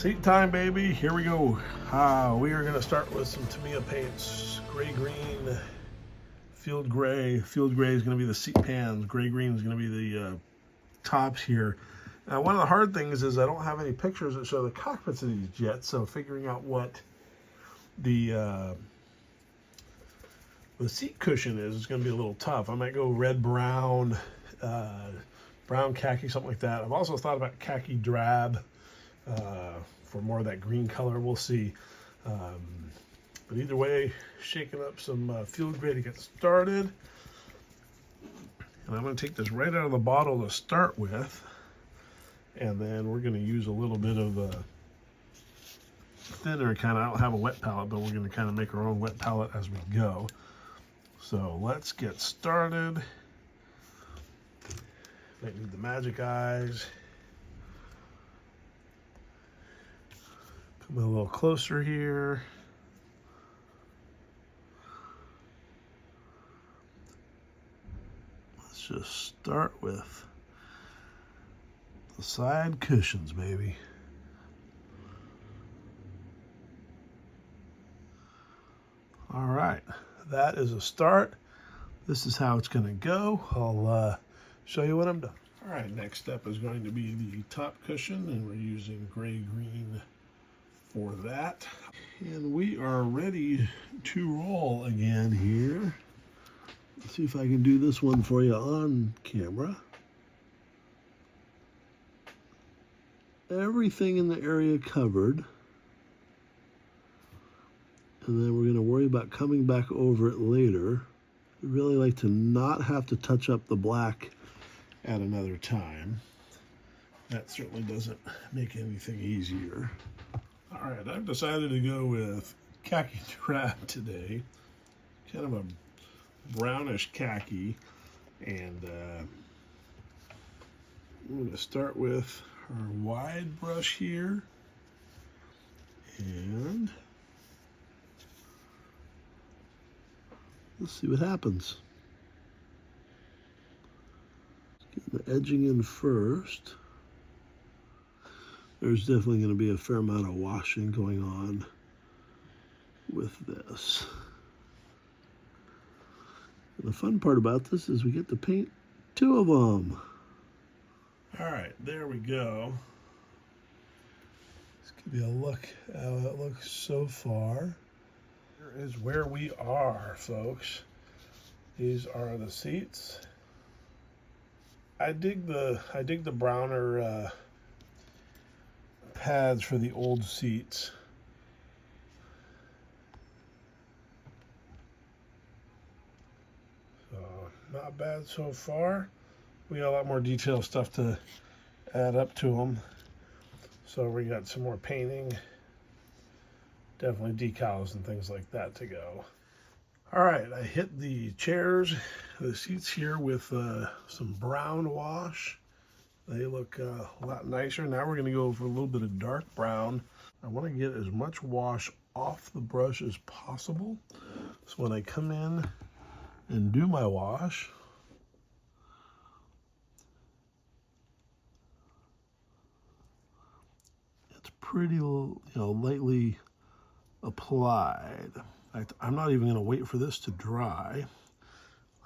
Seat time, baby. Here we go. We are going to start with some Tamiya paints. Gray, green, field gray. Field gray is going to be the seat pans. Gray, green is going to be the tops here. Now, one of the hard things is I don't have any pictures that show the cockpits of these yet, so figuring out what the seat cushion is going to be a little tough. I might go red, brown, brown khaki, something like that. I've also thought about khaki drab for more of that green color. We'll see. But either way, shaking up some field gray to get started. And I'm going to take this right out of the bottle to start with. And then we're going to use a little bit of thinner kind of. I don't have a wet palette, but we're going to kind of make our own wet palette as we go. So let's get started. Might need the magic eyes. Come a little closer here. Let's just start with the side cushions, baby. All right, that is a start. This is how it's going to go. I'll show you when I'm done. All right, next step is going to be the top cushion, and we're using gray green for that. And we are ready to roll again here. Let's see if I can do this one for you on camera. Everything in the area covered. And then we're going to worry about coming back over it later. We really like to not have to touch up the black at another time. That certainly doesn't make anything easier. All right, I've decided to go with khaki drab today. Kind of a brownish khaki. And we're going to start with our wide brush here. And let's see what happens. Get the edging in first. There's definitely going to be a fair amount of washing going on with this. And the fun part about this is we get to paint two of them. All right, there we go. Let's give you a look at how it looks so far. Here is where we are, folks. These are the seats. I dig the browner pads for the old seats. So not bad so far. We got a lot more detailed stuff to add up to them. So we got some more painting. Definitely decals and things like that to go. All right, I hit the chairs, the seats here with some brown wash. They look a lot nicer. Now we're going to go for a little bit of dark brown. I want to get as much wash off the brush as possible. So when I come in and do my wash, it's pretty, lightly applied. In fact, I'm not even going to wait for this to dry.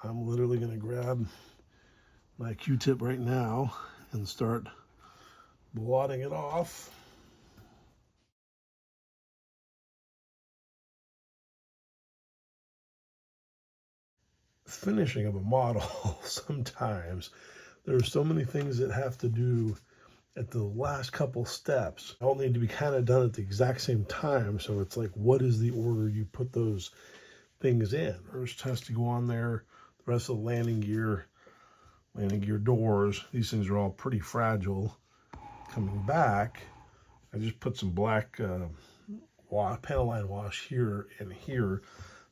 I'm literally going to grab my Q-tip right now and start blotting it off. Finishing of a model, sometimes there are so many things that have to do at the last couple steps. All need to be kind of done at the exact same time. So it's like, what is the order you put those things in? First has to go on there. The rest of the landing gear doors, these things are all pretty fragile. Coming back, I just put some black panel line wash here and here.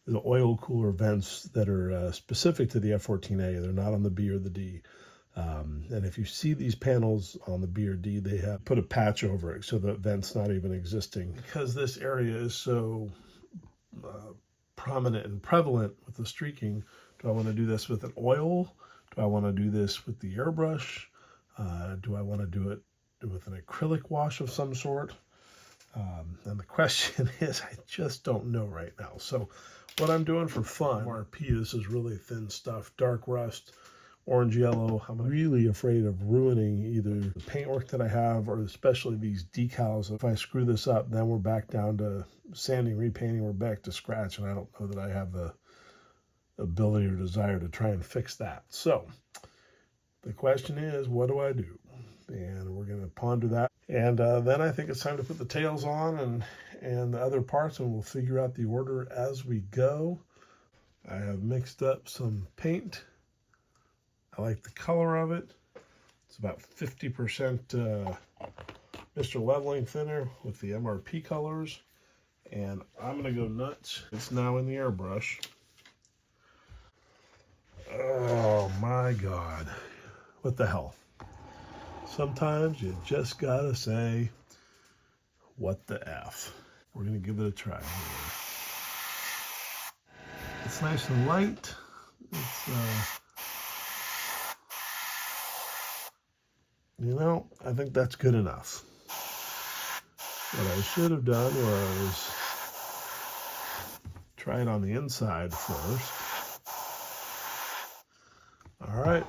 The oil cooler vents that are specific to the F-14A. They're not on the B or the D. And if you see these panels on the B or D, they have put a patch over it so the vent's not even existing. Because this area is so prominent and prevalent with the streaking, do I want to do this with an oil? Do I want to do this with the airbrush? Do I want to do it with an acrylic wash of some sort? And the question is, I just don't know right now. So what I'm doing for fun, MRP, this is really thin stuff, dark rust, orange yellow. I'm really afraid of ruining either the paintwork that I have or especially these decals. If I screw this up, then we're back down to sanding, repainting, we're back to scratch, and I don't know that I have the ability or desire to try and fix that. So the question is, what do I do? And we're going to ponder that. And then I think it's time to put the tails on and the other parts, and we'll figure out the order as we go. I have mixed up some paint. I like the color of it. It's about 50% Mr. Leveling Thinner with the MRP colors. And I'm going to go nuts. It's now in the airbrush. Oh my God. What the hell? Sometimes you just gotta say, what the F? We're gonna give it a try here. It's nice and light. It's, you know, I think that's good enough. What I should have done was try it on the inside first. All right,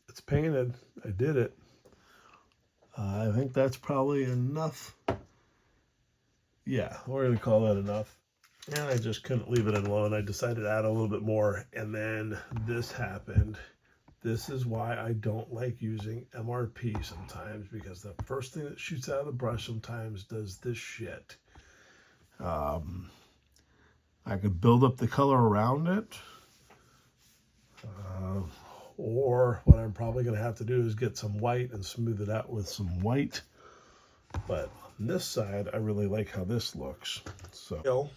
it's painted. I did it. I think that's probably enough. Yeah, we're gonna call that enough. And I just couldn't leave it alone. I decided to add a little bit more, and then this happened. This is why I don't like using MRP sometimes, because the first thing that shoots out of the brush sometimes does this shit. I could build up the color around it. Or what I'm probably going to have to do is get some white and smooth it out with some white. But on this side, I really like how this looks. So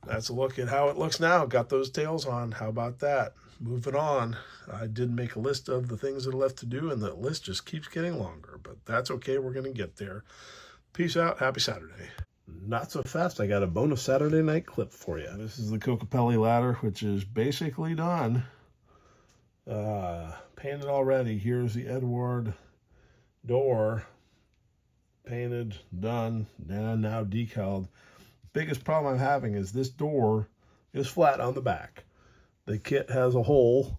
that's a look at how it looks now. Got those tails on. How about that? Moving on. I did make a list of the things that are left to do, and the list just keeps getting longer. But that's okay. We're going to get there. Peace out. Happy Saturday. Not so fast. I got a bonus Saturday night clip for you. This is the Kokopelli ladder, which is basically done. Painted already. Here's the Eduard door. Painted, done, and now decaled. Biggest problem I'm having is this door is flat on the back. The kit has a hole.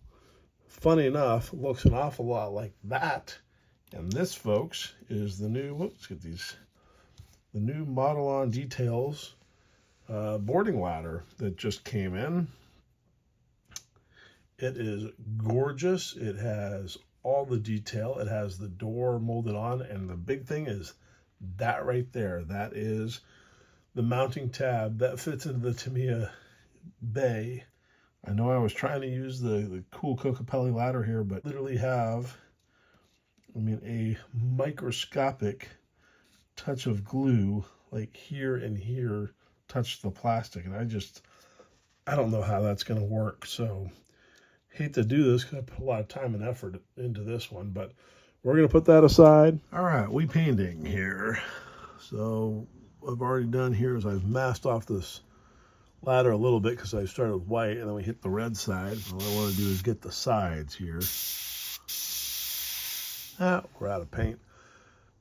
Funny enough, looks an awful lot like that. And this, folks, is the new, let's get these, the new Model on Details boarding ladder that just came in. It is gorgeous. It has all the detail. It has the door molded on, and the big thing is that right there. That is the mounting tab that fits into the Tamiya bay. I know I was trying to use the cool Kokopelli ladder here, but literally have, a microscopic touch of glue, like here and here, touch the plastic, and I don't know how that's going to work. So hate to do this because I put a lot of time and effort into this one, but we're going to put that aside. All right, we painting here. So what I've already done here is I've masked off this ladder a little bit because I started with white, and then we hit the red side. And what I want to do is get the sides here. We're out of paint.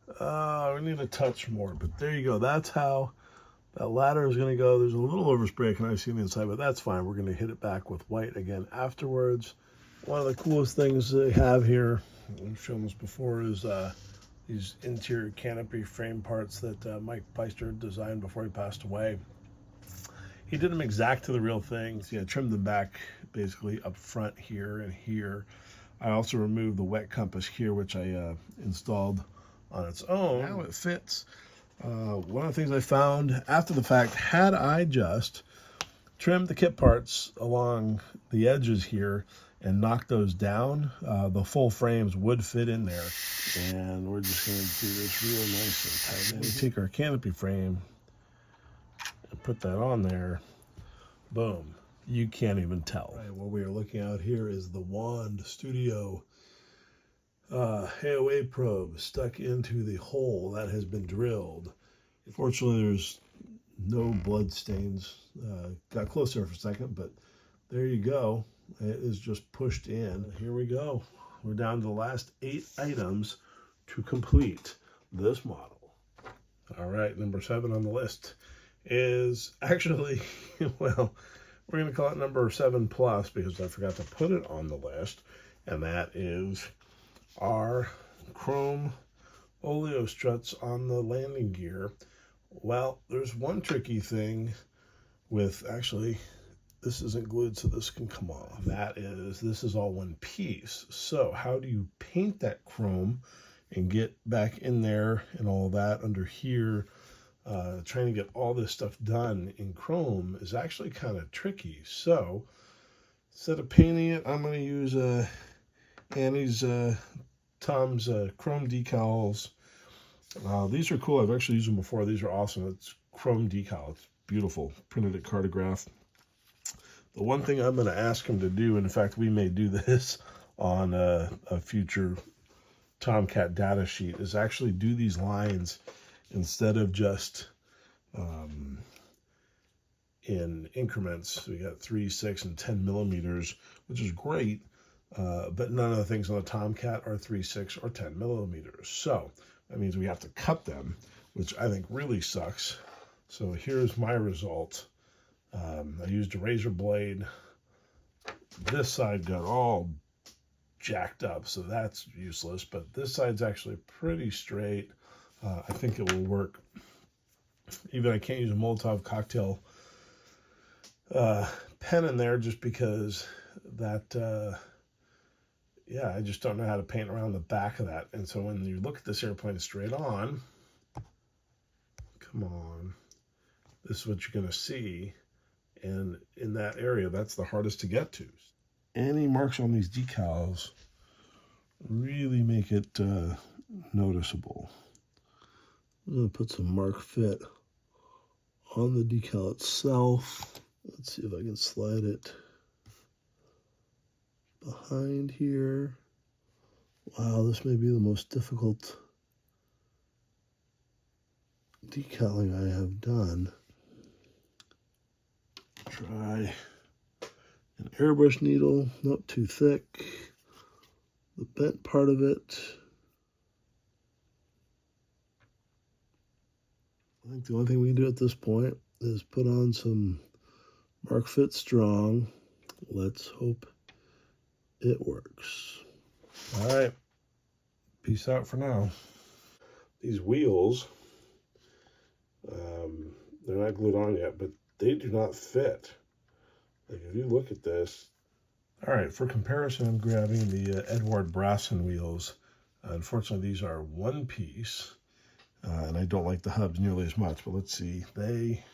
We need a touch more, but there you go. That's how that ladder is going to go. There's a little overspray can I see on the inside, but that's fine. We're going to hit it back with white again afterwards. One of the coolest things they have here, I've shown this before, is these interior canopy frame parts that Mike Pister designed before he passed away. He did them exact to the real thing. So, yeah, trimmed them back basically up front here and here. I also removed the wet compass here, which I installed on its own. Now it fits. One of the things I found after the fact, had I just trimmed the kit parts along the edges here and knocked those down, the full frames would fit in there. And we're just going to do this real nice and tight. We take our canopy frame and put that on there. Boom. You can't even tell. Right, what we are looking at here is the Wand Studio AOA probe stuck into the hole that has been drilled. Fortunately, there's no blood stains. Got close there for a second, but there you go. It is just pushed in. Here we go. We're down to the last 8 items to complete this model. All right, number 7 on the list is actually, well, we're going to call it number 7 plus because I forgot to put it on the list, and that is our chrome oleo struts on the landing gear. Well, there's one tricky thing with, actually, this isn't glued, so this can come off. That is, this is all one piece. So how do you paint that chrome and get back in there and all that under here? Trying to get all this stuff done in chrome is actually kind of tricky. So instead of painting it, I'm going to use Annie's Tom's chrome decals. These are cool. I've actually used them before. These are awesome. It's chrome decal. It's beautiful. Printed at Cartograph. The one thing I'm going to ask him to do, and in fact we may do this on a future Tomcat data sheet, is actually do these lines instead of just in increments. So we got 3, 6, and 10 millimeters, which is great, but none of the things on the Tomcat are 3, 6, or 10 millimeters. So that means we have to cut them, which I think really sucks. So here's my result. I used a razor blade. This side got all jacked up, so that's useless, but this side's actually pretty straight. I think it will work. Even I can't use a Molotov cocktail pen in there just because that, yeah, I just don't know how to paint around the back of that. And so when you look at this airplane straight on, come on, this is what you're going to see. And in that area, that's the hardest to get to. Any marks on these decals really make it noticeable. I'm going to put some mark fit on the decal itself. Let's see if I can slide it behind here. Wow, this may be the most difficult decaling I have done. Try an airbrush needle, not too thick. The bent part of it. I think the only thing we can do at this point is put on some Mark Fit Strong. Let's hope it works. All right, peace out for now. These wheels, they're not glued on yet, but they do not fit. Like if you look at this. All right, for comparison, I'm grabbing the Eduard Resin wheels. Unfortunately, these are one piece, and I don't like the hubs nearly as much, but let's see. They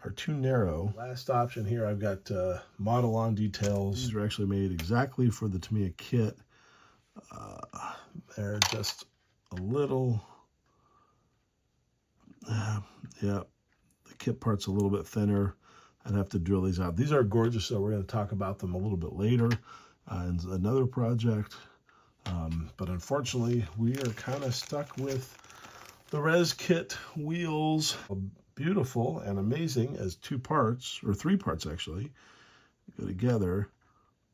are too narrow. Last option here, I've got Model On details. These are actually made exactly for the Tamiya kit. They're just a little, yeah, the kit part's a little bit thinner. I'd have to drill these out. These are gorgeous, so we're going to talk about them a little bit later in another project. But unfortunately, we are kind of stuck with the ResKit wheels. Beautiful and amazing as 2 parts, or 3 parts actually, go together.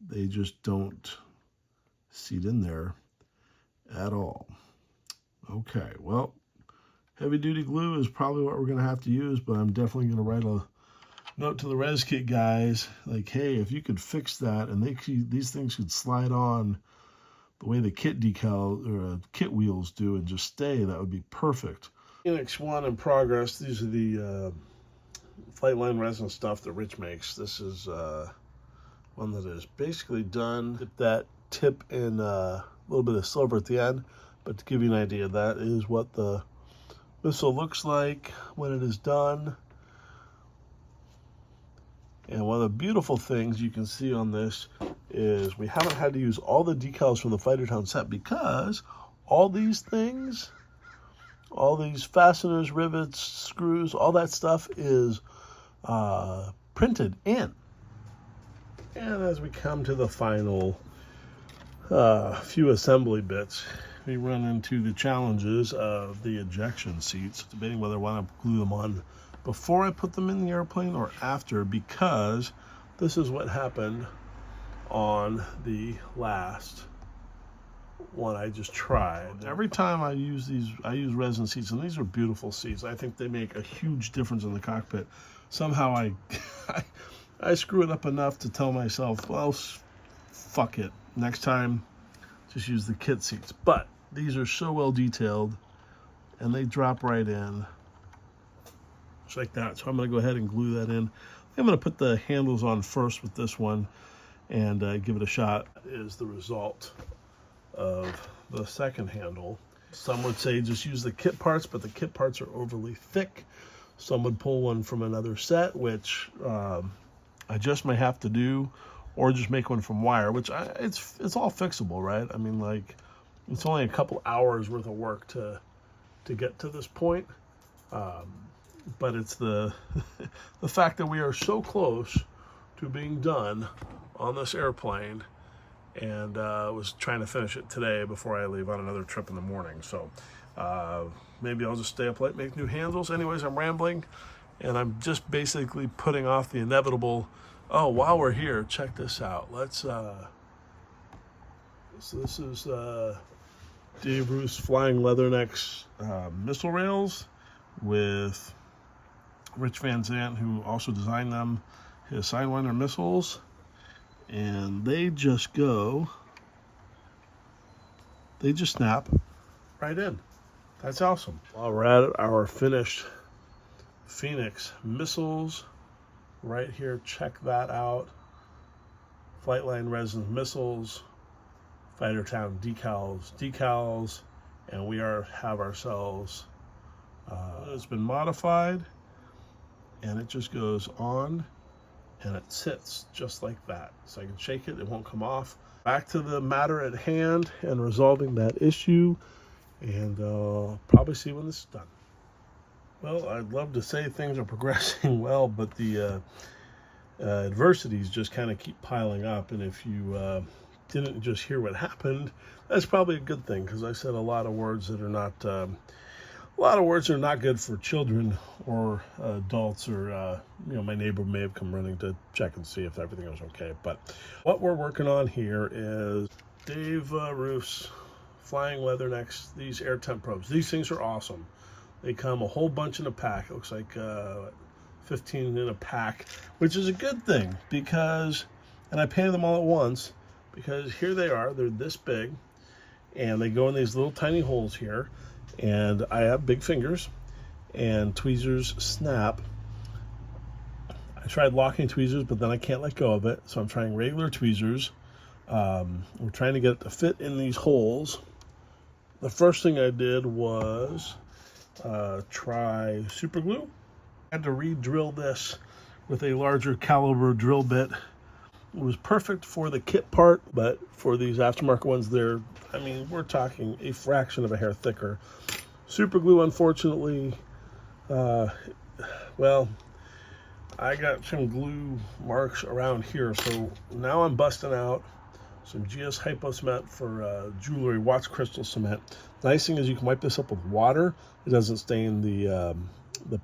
They just don't seat in there at all. Okay, well, heavy duty glue is probably what we're going to have to use, but I'm definitely going to write a note to the ResKit guys, like, hey, if you could fix that and these things could slide on the way the kit decal or kit wheels do and just stay, that would be perfect. VX-1 in progress. These are the Flightline resin stuff that Rich makes. This is one that is basically done. Dip that tip in a little bit of silver at the end, but to give you an idea, that is what the missile looks like when it is done. And one of the beautiful things you can see on this is we haven't had to use all the decals from the Fightertown set because all these things, all these fasteners, rivets, screws, all that stuff is printed in. And as we come to the final few assembly bits, we run into the challenges of the ejection seats, debating whether I want to glue them on before I put them in the airplane or after, because this is what happened on the last one I just tried. Every time I use these, I use resin seats, and these are beautiful seats. I think they make a huge difference in the cockpit. Somehow I screw it up enough to tell myself, well, fuck it. Next time, just use the kit seats. But these are so well detailed, and they drop right in, just like that. So I'm gonna go ahead and glue that in. I'm gonna put the handles on first with this one and give it a shot. Is the result of the second handle. Some would say just use the kit parts, but the kit parts are overly thick. Some would pull one from another set, which I just may have to do, or just make one from wire, which it's all fixable, right? I mean, like, it's only a couple hours worth of work to get to this point. But it's the the fact that we are so close to being done on this airplane, and was trying to finish it today before I leave on another trip in the morning. So maybe I'll just stay up late, make new handles. Anyways, I'm rambling, and I'm just basically putting off the inevitable. Oh, while we're here, check this out. Let's so this is Dave Ruth's flying Leathernecks missile rails with Rich Van Zandt, who also designed them, his Sidewinder missiles. And they just go, they just snap right in. That's awesome. While we're at it, our finished Phoenix missiles right here, check that out. Flightline resin missiles, Fightertown decals, and we have ourselves, it's been modified, and it just goes on, and it sits just like that. So I can shake it, it won't come off. Back to the matter at hand and resolving that issue, and probably see when this is done. Well, I'd love to say things are progressing well, but the adversities just kind of keep piling up, and if you didn't just hear what happened, that's probably a good thing, because I said a lot of words that are not good for children or adults, or my neighbor may have come running to check and see if everything was okay. But what we're working on here is Dave Ruth's flying Leathernecks, these air temp probes. These things are awesome. They come a whole bunch in a pack. It looks like 15 in a pack, which is a good thing, because, and I painted them all at once, because here they are, they're this big, and they go in these little tiny holes here, and I have big fingers, and tweezers snap. I tried locking tweezers, but then I can't let go of it, so I'm trying regular tweezers. We're trying to get it to fit in these holes. The first thing I did was try super glue. I had to re-drill this with a larger caliber drill bit. It was perfect for the kit part, but for these aftermarket ones, we're talking a fraction of a hair thicker. Super glue, unfortunately, well, I got some glue marks around here, so now I'm busting out some GS Hypo Cement for jewelry, Watts Crystal Cement. Nice thing is you can wipe this up with water. It doesn't stain the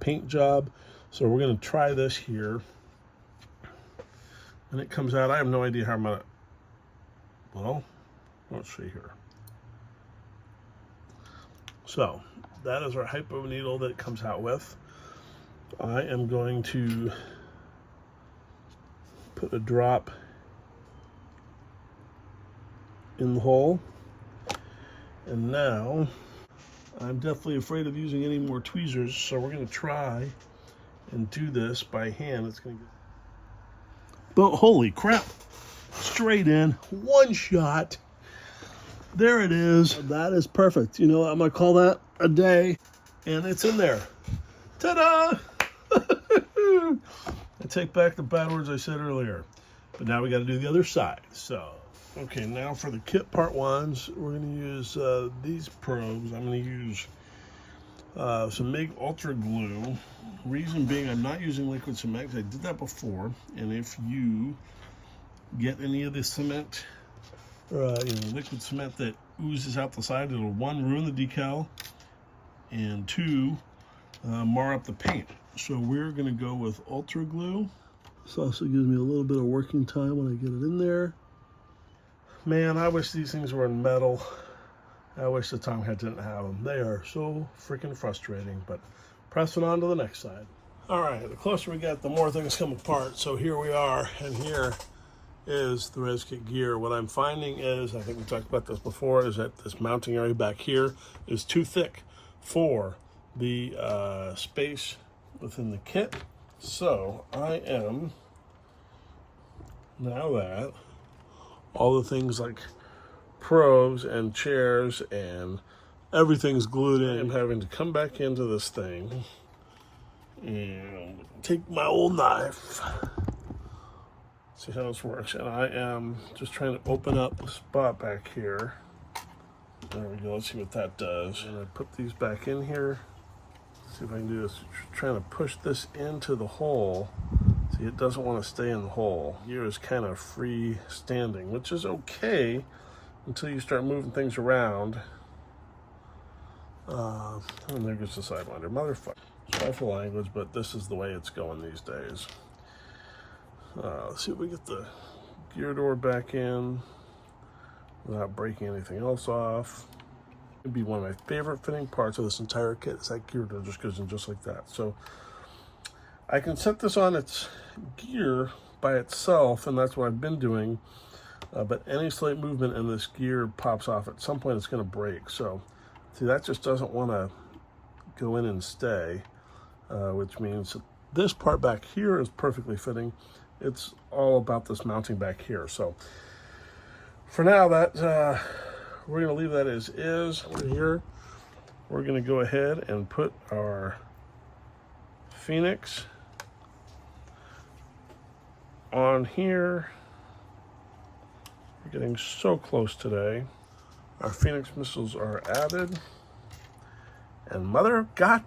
paint job. So we're going to try this here. And it comes out, I have no idea how I'm going to, well, let's see here. So that is our hypo needle that it comes out with. I am going to put a drop in the hole. And now I'm definitely afraid of using any more tweezers, so we're going to try and do this by hand. It's going to get, but holy crap, straight in, one shot. There it is. That is perfect. You know what, I'm going to call that a day, and it's in there. Ta-da! I take back the bad words I said earlier. But now we got to do the other side. So, okay, now for the kit part ones, we're going to use these probes. I'm going to use some MIG Ultra Glue. Reason being, I'm not using liquid cement, because I did that before. And if you get any of the cement, liquid cement that oozes out the side, it'll, one, ruin the decal, and two, mar up the paint. So we're going to go with Ultra Glue. This also gives me a little bit of working time when I get it in there. Man, I wish these things were in metal. I wish the Tomcat didn't have them. They are so freaking frustrating, but pressing on to the next side. All right, the closer we get, the more things come apart. So here we are, and here is the ResKit gear. What I'm finding is, I think we talked about this before, is that this mounting area back here is too thick for the space within the kit. So I am, now that all the things like probes and chairs and everything's glued in, I'm having to come back into this thing and take my old knife, see how this works, and I am just trying to open up the spot back here. There we go, let's see what that does. And I put these back in here. Let's see if I can do this. Trying to push this into the hole. See, it doesn't want to stay in the hole. Gear is kind of free standing, which is okay until you start moving things around. And there goes the sidewinder. Motherfucker. Sorry for language, but this is the way it's going these days. Let's see if we get the gear door back in without breaking anything else off. It'd be one of my favorite fitting parts of this entire kit is that gear door just goes in just like that. So I can set this on its gear by itself, and that's what I've been doing. But any slight movement and this gear pops off, at some point it's going to break. So see, that just doesn't want to go in and stay, which means this part back here is perfectly fitting. It's all about this mounting back here. So for now, that we're going to leave that as is. Over here, we're going to go ahead and put our Phoenix on here. We're getting so close today. Our Phoenix missiles are added. And mother God.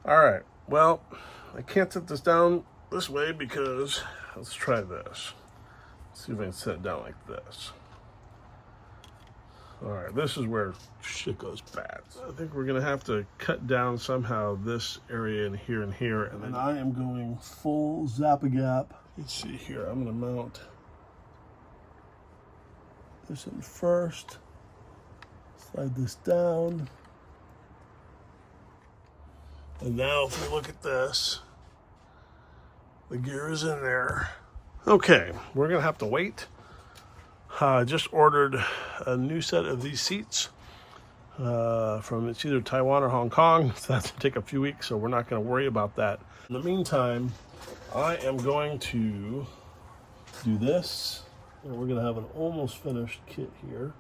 All right, well, I can't set this down this way because, let's try this. Let's see if I can set it down like this. All right, this is where shit goes bad. I think we're gonna have to cut down somehow this area and here, and then I am going full zap-a-gap. Let's see here, I'm gonna mount this in first, slide this down. And now if we look at this, the gear is in there. Okay, we're gonna have to wait. I just ordered a new set of these seats from it's either Taiwan or Hong Kong. So that's gonna take a few weeks, so we're not gonna worry about that. In the meantime, I am going to do this. And we're gonna have an almost finished kit here.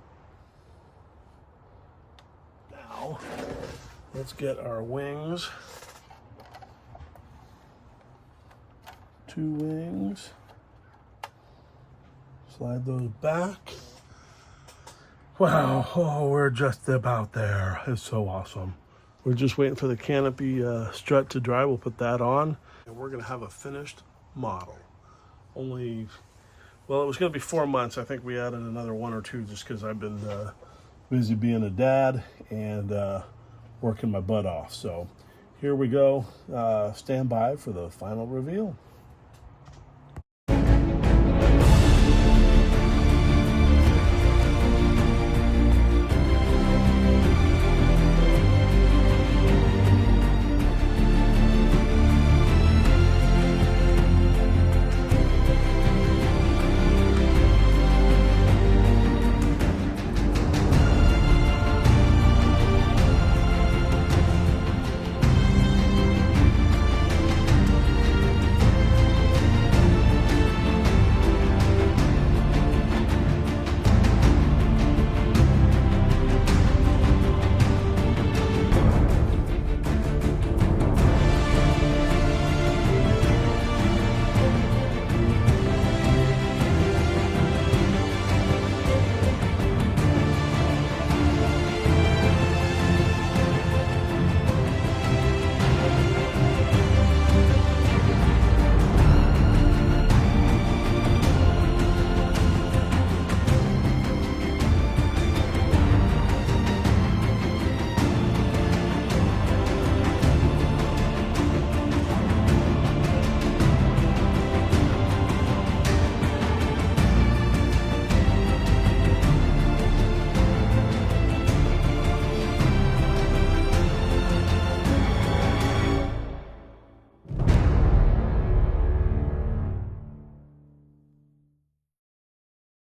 Now, let's get our wings. 2 wings. Slide those back. Wow, oh, we're just about there. It's so awesome. We're just waiting for the canopy strut to dry. We'll put that on. And we're gonna have a finished model. Only, well, it was gonna be 4 months. I think we added another 1 or 2 just because I've been busy being a dad and working my butt off. So here we go. Stand by for the final reveal.